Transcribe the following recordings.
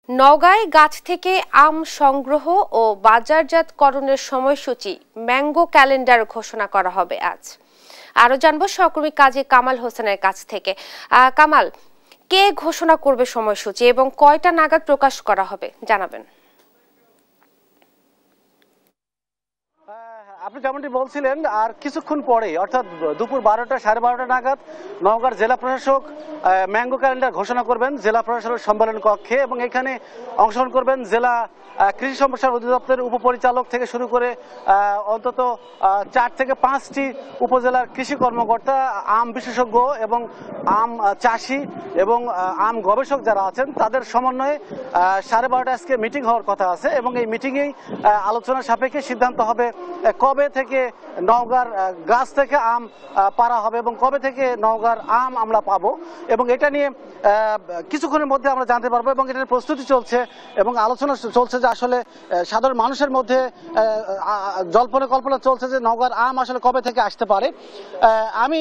নওগাঁয় গাছ থেকে আম সংগ্রহ ও বাজারজাতকরণের সময়সূচি ম্যাঙ্গো ক্যালেন্ডার ঘোষণা করা হবে আজ। আরো জানবো সহকর্মী কাজী কামাল হোসেনের কাছ থেকে। কামাল, কে ঘোষণা করবে সময়সূচি এবং কয়টা নাগাদ প্রকাশ করা হবে জানাবেন। আপনি যেমনটি বলছিলেন, আর কিছুক্ষণ পরেই অর্থাৎ দুপুর 12টা 12:30 নাগাদ নওগাঁর জেলা প্রশাসক ম্যাঙ্গো ক্যালেন্ডার ঘোষণা করবেন জেলা প্রশাসনের সম্মেলন কক্ষে, এবং এখানে অংশগ্রহণ করবেন জেলা কৃষি সম্প্রসারণ অধিদপ্তরের উপপরিচালক থেকে শুরু করে অন্তত 4 থেকে 5টি উপজেলার কৃষি কর্মকর্তা, আম বিশেষজ্ঞ এবং আম চাষি এবং আম গবেষক যারা আছেন তাদের সমন্বয়ে 12:30 আজকে মিটিং হওয়ার কথা আছে, এবং এই মিটিংয়েই আলোচনা সাপেক্ষে সিদ্ধান্ত হবে কবে থেকে নওগাঁর গাছ থেকে আম পাড়া হবে এবং কবে থেকে নওগাঁর আম আমরা পাবো, এবং এটা নিয়ে কিছুক্ষণের মধ্যে আমরা জানতে পারবো। এবং এটার প্রস্তুতি চলছে এবং আলোচনা চলছে যে আসলে সাধারণ মানুষের মধ্যে জল্পনা কল্পনা চলছে যে নওগাঁর আম আসলে কবে থেকে আসতে পারে। আমি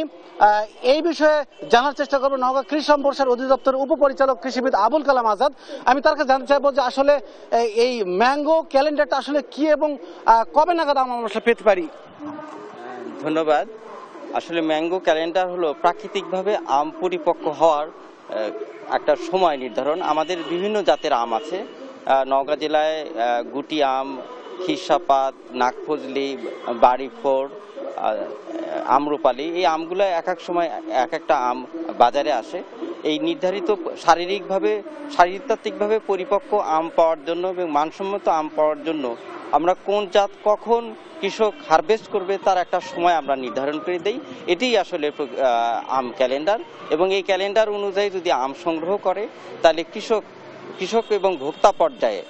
এই বিষয়ে জানার চেষ্টা করবো নওগাঁ কৃষি সম্প্রসারণ অধিদপ্তরের উপপরিচালক কৃষিবিদ আবুল কালাম আজাদ। আমি তার কাছে জানতে চাইবো যে আসলে এই ম্যাঙ্গো ক্যালেন্ডারটা আসলে কি এবং কবে নাগাদ আমরা পেতে পারি। ধন্যবাদ। আসলে ম্যাঙ্গো ক্যালেন্ডার হলো প্রাকৃতিকভাবে আম পরিপক্ক হওয়ার একটা সময় নির্ধারণ। আমাদের বিভিন্ন জাতের আম আছে। নওগাঁ জেলায় গুটি আম, খিরসাপাত, নাগফজলি, বাড়িফোর, আম্রপালি, এই আমগুলো এক এক সময় এক একটা আম বাজারে আসে। এই নির্ধারিত শারীরতাত্ত্বিকভাবে পরিপক্ক আম পাওয়ার জন্য এবং মানসম্মত আম পাওয়ার জন্য আমরা কোন জাত কখন কৃষক হারভেস্ট করবে তার একটা সময় আমরা নির্ধারণ করে দেই। এটাই আসলে আম ক্যালেন্ডার, এবং এই ক্যালেন্ডার অনুযায়ী যদি আম সংগ্রহ করে তাহলে কৃষক এবং ভোক্তা পর্যায়ে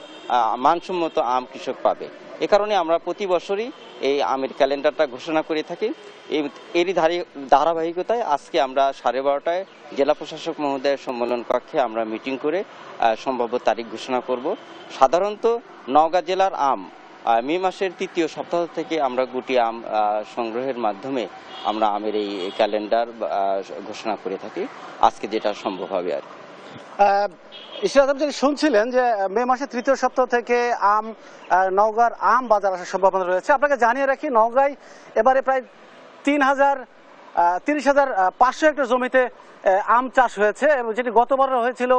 মানসম্মত আম কৃষক পাবে। এ কারণে আমরা প্রতি বছরই এই আমের ক্যালেন্ডারটা ঘোষণা করে থাকি। এরই ধারাবাহিকতায় আজকে আমরা 12:30টায় জেলা প্রশাসক মহোদয়ের সম্মেলন কক্ষে আমরা মিটিং করে সম্ভাব্য তারিখ ঘোষণা করব। সাধারণত নওগাঁ জেলার আম মে মাসের 3য় সপ্তাহ থেকে আমরা গুটি আম সংগ্রহের মাধ্যমে আমরা আমের এই ক্যালেন্ডার ঘোষণা করে থাকি, আজকে যেটা সম্ভব হবে আর শুনছিলেন যে মে মাসের 3য় সপ্তাহ থেকে নওগাঁর আম বাজার আসার সম্ভাবনা রয়েছে। আপনাকে জানিয়ে রাখি নওগাঁয় এবারে প্রায় 30,500 হেক্টর জমিতে আম চাষ হয়েছে, এবং যেটি গতবার হয়েছিল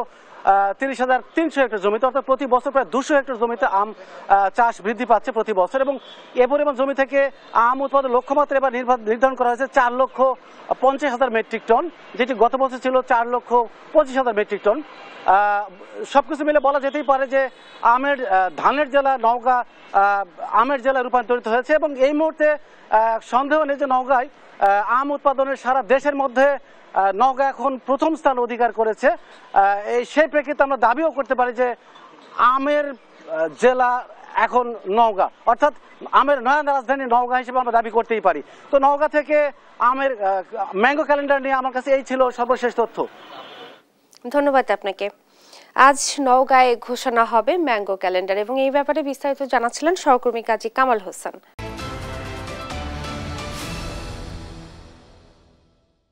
30,300 হেক্টর জমিতে, অর্থাৎ প্রতি বছর প্রায় 200 হেক্টর জমিতে আম চাষ বৃদ্ধি পাচ্ছে প্রতি বছর। এবং এ পরিমাণ জমি থেকে আম উৎপাদন লক্ষ্যমাত্রা এবার নির্ধারণ করা হয়েছে 4,50,000 মেট্রিক টন, যেটি গত বছর ছিল 4,25,000 মেট্রিক টন। সবকিছু মিলে বলা যেতেই পারে যে ধানের জেলা নওগাঁ আমের জেলায় রূপান্তরিত হয়েছে, এবং এই মুহূর্তে সন্দেহ নেই যে নওগাঁয় আম উৎপাদনের সারা দেশের মধ্যে নওগাঁ এখন প্রথম স্থান অধিকার করেছে। সেই প্রেক্ষিতে আমরা দাবিও করতে পারি যে আমের জেলা এখন নওগাঁ, অর্থাৎ আমের নয়া রাজধানী নওগাঁ হিসেবে আমরা দাবি করতেই পারি। তো নওগাঁ থেকে আমের ম্যাঙ্গো ক্যালেন্ডার নিয়ে আমার কাছে এই ছিল সর্বশেষ তথ্য। ধন্যবাদ আপনাকে। আজ নওগাঁয় ঘোষণা হবে ম্যাঙ্গো ক্যালেন্ডার, এবং এই ব্যাপারে বিস্তারিত জানাচ্ছিলেন সহকর্মী কাজী কামাল হোসেন।